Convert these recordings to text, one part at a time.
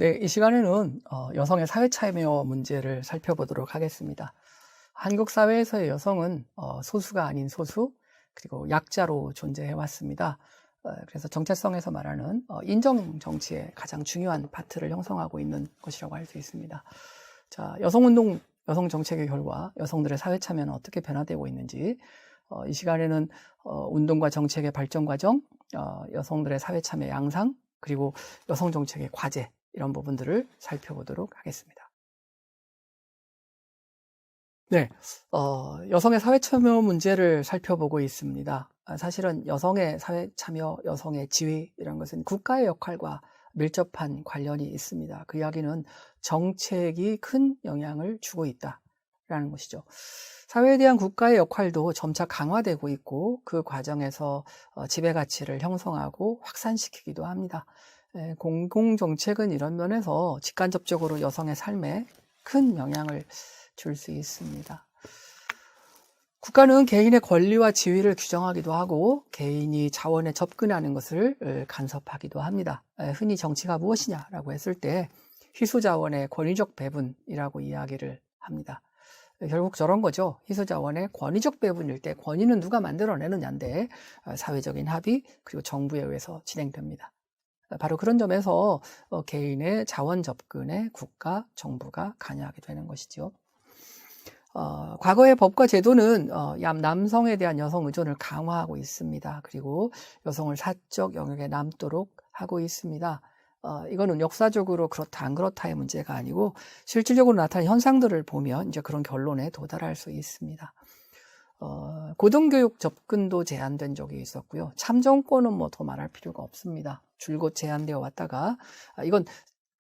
네, 이 시간에는 여성의 사회 참여 문제를 살펴보도록 하겠습니다. 한국 사회에서의 여성은 소수가 아닌 소수, 그리고 약자로 존재해 왔습니다. 그래서 정체성에서 말하는 인정 정치의 가장 중요한 파트를 형성하고 있는 것이라고 할 수 있습니다. 자, 여성운동, 여성 정책의 결과 여성들의 사회 참여는 어떻게 변화되고 있는지, 이 시간에는 운동과 정책의 발전 과정, 여성들의 사회 참여 양상, 그리고 여성 정책의 과제, 이런 부분들을 살펴보도록 하겠습니다. 네, 여성의 사회 참여 문제를 살펴보고 있습니다. 사실은 여성의 사회 참여, 여성의 지위 이런 것은 국가의 역할과 밀접한 관련이 있습니다. 그 이야기는 정책이 큰 영향을 주고 있다라는 것이죠. 사회에 대한 국가의 역할도 점차 강화되고 있고 그 과정에서 지배가치를 형성하고 확산시키기도 합니다. 공공정책은 이런 면에서 직간접적으로 여성의 삶에 큰 영향을 줄 수 있습니다. 국가는 개인의 권리와 지위를 규정하기도 하고 개인이 자원에 접근하는 것을 간섭하기도 합니다. 흔히 정치가 무엇이냐라고 했을 때 희소자원의 권위적 배분이라고 이야기를 합니다. 결국 저런 거죠. 희소자원의 권위적 배분일 때 권위는 누가 만들어내느냐인데 사회적인 합의 그리고 정부에 의해서 진행됩니다. 바로 그런 점에서 개인의 자원 접근에 국가, 정부가 관여하게 되는 것이죠. 과거의 법과 제도는 남성에 대한 여성 의존을 강화하고 있습니다. 그리고 여성을 사적 영역에 남도록 하고 있습니다. 이거는 역사적으로 그렇다 안 그렇다의 문제가 아니고 실질적으로 나타난 현상들을 보면 이제 그런 결론에 도달할 수 있습니다. 고등교육 접근도 제한된 적이 있었고요. 참정권은 뭐 더 말할 필요가 없습니다. 줄곧 제한되어 왔다가 이건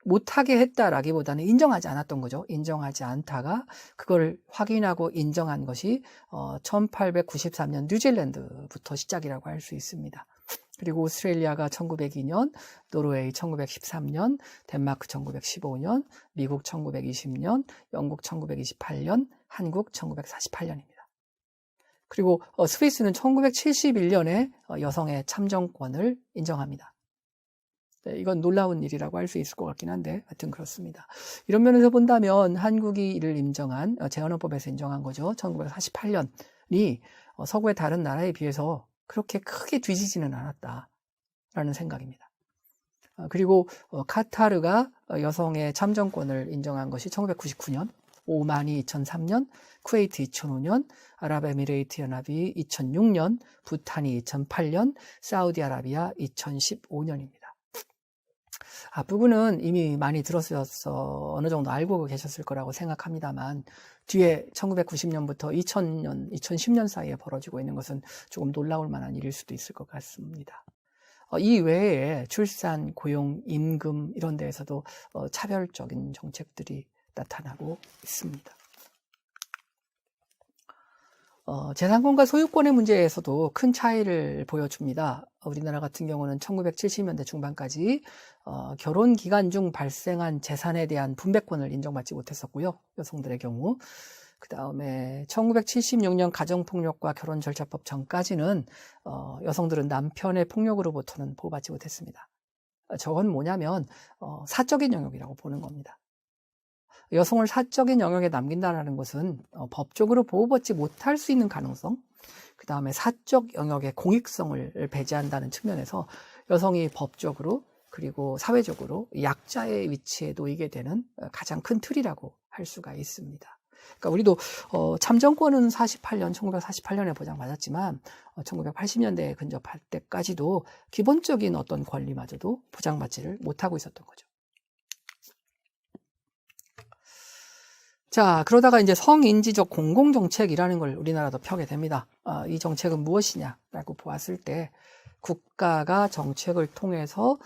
못하게 했다라기보다는 인정하지 않았던 거죠. 인정하지 않다가 그걸 확인하고 인정한 것이 1893년 뉴질랜드부터 시작이라고 할 수 있습니다. 그리고 오스트레일리아가 1902년, 노르웨이 1913년, 덴마크 1915년, 미국 1920년, 영국 1928년, 한국 1948년입니다. 그리고 스위스는 1971년에 여성의 참정권을 인정합니다. 네, 이건 놀라운 일이라고 할 수 있을 것 같긴 한데 하여튼 그렇습니다. 이런 면에서 본다면 한국이 이를 인정한 재헌헌법에서 인정한 거죠. 1948년이 서구의 다른 나라에 비해서 그렇게 크게 뒤지지는 않았다라는 생각입니다. 그리고 카타르가 여성의 참정권을 인정한 것이 1999년, 오만이 2003년, 쿠웨이트 2005년, 아랍에미레이트 연합이 2006년, 부탄이 2008년, 사우디아라비아 2015년입니다. 앞부분은 이미 많이 들었어서 어느 정도 알고 계셨을 거라고 생각합니다만 뒤에 1990년부터 2000년, 2010년 사이에 벌어지고 있는 것은 조금 놀라울 만한 일일 수도 있을 것 같습니다. 이 외에 출산, 고용, 임금 이런 데에서도 차별적인 정책들이 나타나고 있습니다. 재산권과 소유권의 문제에서도 큰 차이를 보여줍니다. 우리나라 같은 경우는 1970년대 중반까지 결혼 기간 중 발생한 재산에 대한 분배권을 인정받지 못했었고요. 여성들의 경우. 그 다음에 1976년 가정폭력과 결혼절차법 전까지는 여성들은 남편의 폭력으로부터는 보호받지 못했습니다. 저건 뭐냐면 사적인 영역이라고 보는 겁니다. 여성을 사적인 영역에 남긴다는 것은 법적으로 보호받지 못할 수 있는 가능성, 그 다음에 사적 영역의 공익성을 배제한다는 측면에서 여성이 법적으로 그리고 사회적으로 약자의 위치에 놓이게 되는 가장 큰 틀이라고 할 수가 있습니다. 그러니까 우리도 참정권은 1948년에 보장받았지만 1980년대에 근접할 때까지도 기본적인 어떤 권리마저도 보장받지를 못하고 있었던 거죠. 자, 그러다가 이제 성인지적 공공정책이라는 걸 우리나라도 펴게 됩니다. 이 정책은 무엇이냐라고 보았을 때 국가가 정책을 통해서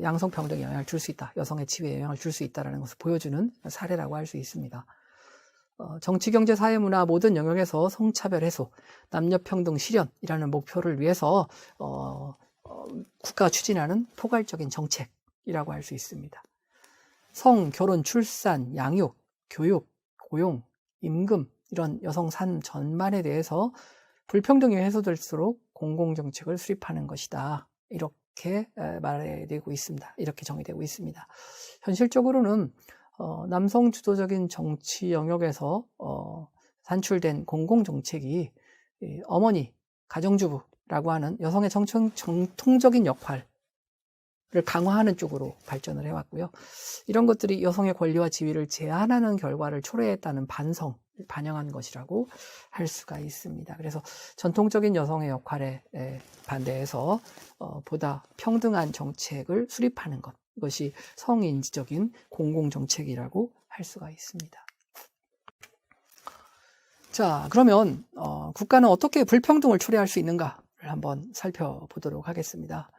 양성평등에 영향을 줄 수 있다. 여성의 지위에 영향을 줄 수 있다는 것을 보여주는 사례라고 할 수 있습니다. 정치, 경제, 사회, 문화 모든 영역에서 성차별 해소, 남녀평등 실현이라는 목표를 위해서 국가가 추진하는 포괄적인 정책이라고 할 수 있습니다. 성, 결혼, 출산, 양육, 교육, 고용, 임금 이런 여성 삶 전반에 대해서 불평등이 해소될수록 공공정책을 수립하는 것이다. 이렇게 이렇게 말해되고 있습니다. 이렇게 정의되고 있습니다. 현실적으로는 남성 주도적인 정치 영역에서 산출된 공공정책이 어머니, 가정주부라고 하는 여성의 정통적인 역할을 강화하는 쪽으로 발전을 해왔고요. 이런 것들이 여성의 권리와 지위를 제한하는 결과를 초래했다는 반성을 반영한 것이라고 할 수가 있습니다. 그래서 전통적인 여성의 역할에 반대해서 보다 평등한 정책을 수립하는 것, 이것이 성인지적인 공공정책이라고 할 수가 있습니다. 자, 그러면 국가는 어떻게 불평등을 초래할 수 있는가를 한번 살펴보도록 하겠습니다.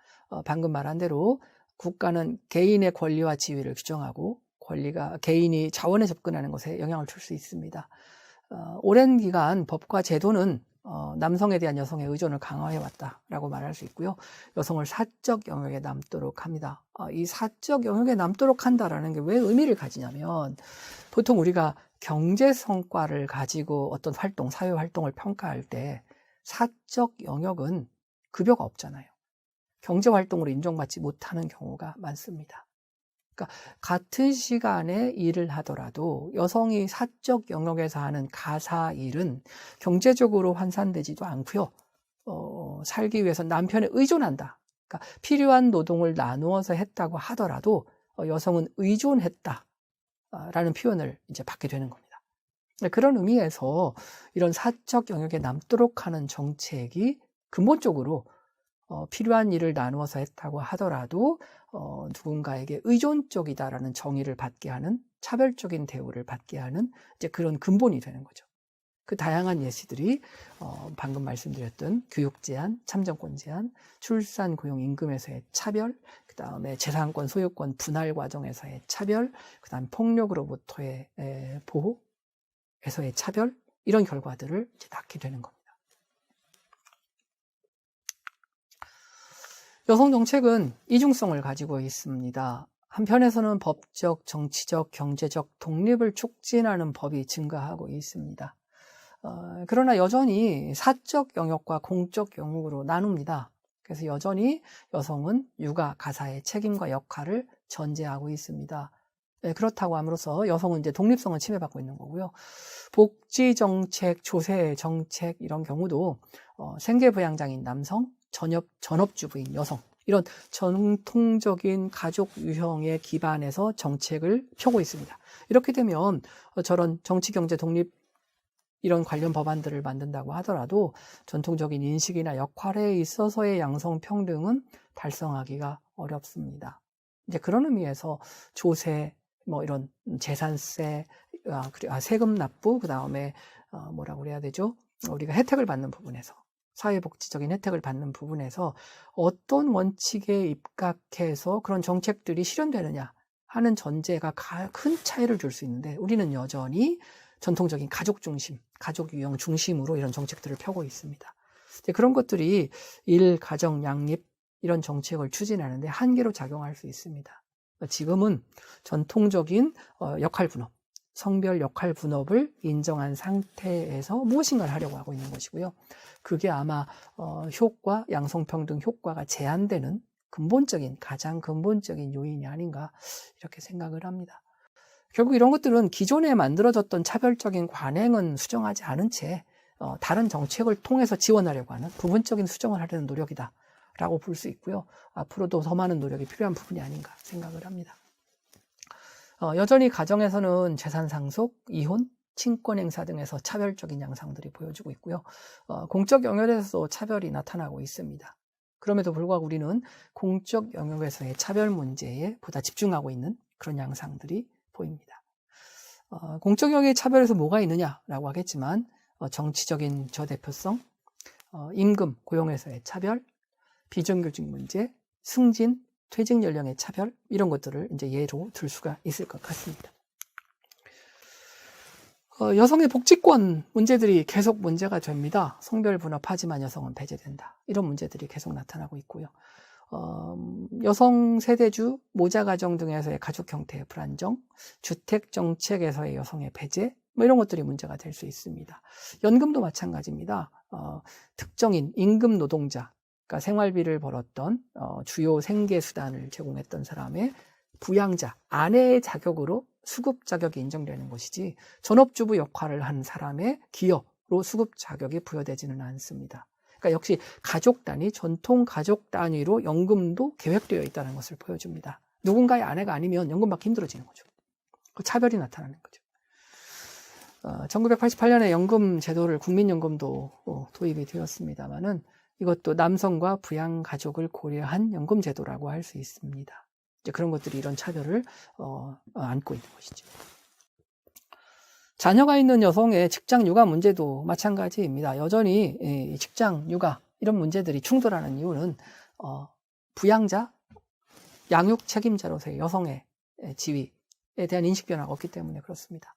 방금 말한 대로 국가는 개인의 권리와 지위를 규정하고 권리가 개인이 자원에 접근하는 것에 영향을 줄 수 있습니다. 오랜 기간 법과 제도는 남성에 대한 여성의 의존을 강화해왔다라고 말할 수 있고요. 여성을 사적 영역에 남도록 합니다. 이 사적 영역에 남도록 한다라는 게 왜 의미를 가지냐면 보통 우리가 경제 성과를 가지고 어떤 활동, 사회 활동을 평가할 때 사적 영역은 급여가 없잖아요. 경제 활동으로 인정받지 못하는 경우가 많습니다. 그러니까 같은 시간에 일을 하더라도 여성이 사적 영역에서 하는 가사 일은 경제적으로 환산되지도 않고요. 살기 위해서 남편에 의존한다. 그러니까 필요한 노동을 나누어서 했다고 하더라도 여성은 의존했다라는 표현을 이제 받게 되는 겁니다. 그런 의미에서 이런 사적 영역에 남도록 하는 정책이 근본적으로 필요한 일을 나누어서 했다고 하더라도 누군가에게 의존적이다라는 정의를 받게 하는 차별적인 대우를 받게 하는 이제 그런 근본이 되는 거죠. 그 다양한 예시들이 방금 말씀드렸던 교육 제한, 참정권 제한, 출산 고용 임금에서의 차별, 그 다음에 재산권 소유권 분할 과정에서의 차별, 그 다음 폭력으로부터의 보호에서의 차별, 이런 결과들을 이제 낳게 되는 겁니다. 여성 정책은 이중성을 가지고 있습니다. 한편에서는 법적, 정치적, 경제적 독립을 촉진하는 법이 증가하고 있습니다. 그러나 여전히 사적 영역과 공적 영역으로 나눕니다. 그래서 여전히 여성은 육아, 가사의 책임과 역할을 전제하고 있습니다. 그렇다고 함으로써 여성은 이제 독립성을 침해받고 있는 거고요. 복지 정책, 조세 정책 이런 경우도 생계부양자인 남성, 전업주부인 여성, 이런 전통적인 가족 유형의 기반에서 정책을 펴고 있습니다. 이렇게 되면 저런 정치, 경제, 독립 이런 관련 법안들을 만든다고 하더라도 전통적인 인식이나 역할에 있어서의 양성평등은 달성하기가 어렵습니다. 이제 그런 의미에서 조세, 이런 재산세, 세금 납부, 그 다음에 뭐라고 그래야 되죠? 우리가 혜택을 받는 부분에서, 사회복지적인 혜택을 받는 부분에서 어떤 원칙에 입각해서 그런 정책들이 실현되느냐 하는 전제가 큰 차이를 줄 수 있는데, 우리는 여전히 전통적인 가족 중심, 가족 유형 중심으로 이런 정책들을 펴고 있습니다. 그런 것들이 일, 가정, 양립 이런 정책을 추진하는데 한계로 작용할 수 있습니다. 지금은 전통적인 역할 분업, 성별 역할 분업을 인정한 상태에서 무엇인가를 하려고 하고 있는 것이고요. 그게 아마 효과, 양성평등 효과가 제한되는 가장 근본적인 요인이 아닌가 이렇게 생각을 합니다. 결국 이런 것들은 기존에 만들어졌던 차별적인 관행은 수정하지 않은 채 다른 정책을 통해서 지원하려고 하는 부분적인 수정을 하려는 노력이다 라고 볼 수 있고요. 앞으로도 더 많은 노력이 필요한 부분이 아닌가 생각을 합니다. 여전히 가정에서는 재산 상속, 이혼, 친권 행사 등에서 차별적인 양상들이 보여지고 있고요. 공적 영역에서도 차별이 나타나고 있습니다. 그럼에도 불구하고 우리는 공적 영역에서의 차별 문제에 보다 집중하고 있는 그런 양상들이 보입니다. 공적 영역의 차별에서 뭐가 있느냐라고 하겠지만 정치적인 저대표성, 임금, 고용에서의 차별, 비정규직 문제, 승진, 퇴직 연령의 차별 이런 것들을 이제 예로 들 수가 있을 것 같습니다. 여성의 복지권 문제들이 계속 문제가 됩니다. 성별 분업하지만 여성은 배제된다. 이런 문제들이 계속 나타나고 있고요. 여성 세대주, 모자가정 등에서의 가족 형태의 불안정, 주택 정책에서의 여성의 배제, 이런 것들이 문제가 될 수 있습니다. 연금도 마찬가지입니다. 특정인 임금 노동자, 그러니까 생활비를 벌었던 주요 생계 수단을 제공했던 사람의 부양자, 아내의 자격으로 수급 자격이 인정되는 것이지 전업주부 역할을 한 사람의 기여로 수급 자격이 부여되지는 않습니다. 그러니까 역시 가족 단위, 전통 가족 단위로 연금도 계획되어 있다는 것을 보여줍니다. 누군가의 아내가 아니면 연금 받기 힘들어지는 거죠. 그 차별이 나타나는 거죠. 1988년에 연금 제도를 국민연금도 도입이 되었습니다만은 이것도 남성과 부양 가족을 고려한 연금 제도라고 할 수 있습니다. 이제 그런 것들이 이런 차별을 안고 있는 것이죠. 자녀가 있는 여성의 직장 육아 문제도 마찬가지입니다. 여전히 직장 육아 이런 문제들이 충돌하는 이유는 부양자, 양육 책임자로서의 여성의 지위에 대한 인식 변화가 없기 때문에 그렇습니다.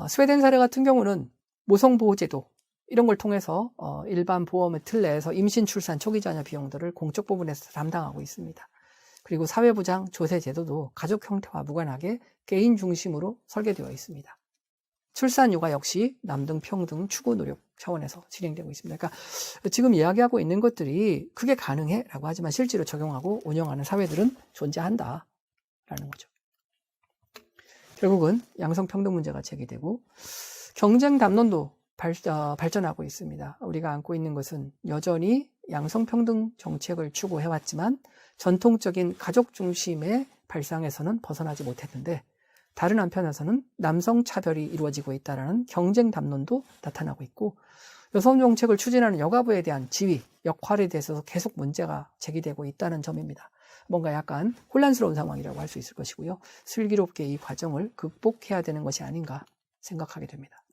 스웨덴 사례 같은 경우는 모성보호제도 이런 걸 통해서 일반 보험의 틀 내에서 임신, 출산, 초기 자녀 비용들을 공적 부분에서 담당하고 있습니다. 그리고 사회보장 조세제도도 가족 형태와 무관하게 개인 중심으로 설계되어 있습니다. 출산 육아 역시 남등 평등 추구 노력 차원에서 진행되고 있습니다. 그러니까 지금 이야기하고 있는 것들이 그게 가능해 라고 하지만 실제로 적용하고 운영하는 사회들은 존재한다라는 거죠. 결국은 양성평등 문제가 제기되고 경쟁 담론도 발전하고 있습니다. 우리가 안고 있는 것은 여전히 양성평등 정책을 추구해왔지만 전통적인 가족 중심의 발상에서는 벗어나지 못했는데 다른 한편에서는 남성 차별이 이루어지고 있다는 경쟁 담론도 나타나고 있고 여성 정책을 추진하는 여가부에 대한 지위, 역할에 대해서 계속 문제가 제기되고 있다는 점입니다. 뭔가 약간 혼란스러운 상황이라고 할 수 있을 것이고요. 슬기롭게 이 과정을 극복해야 되는 것이 아닌가 생각하게 됩니다.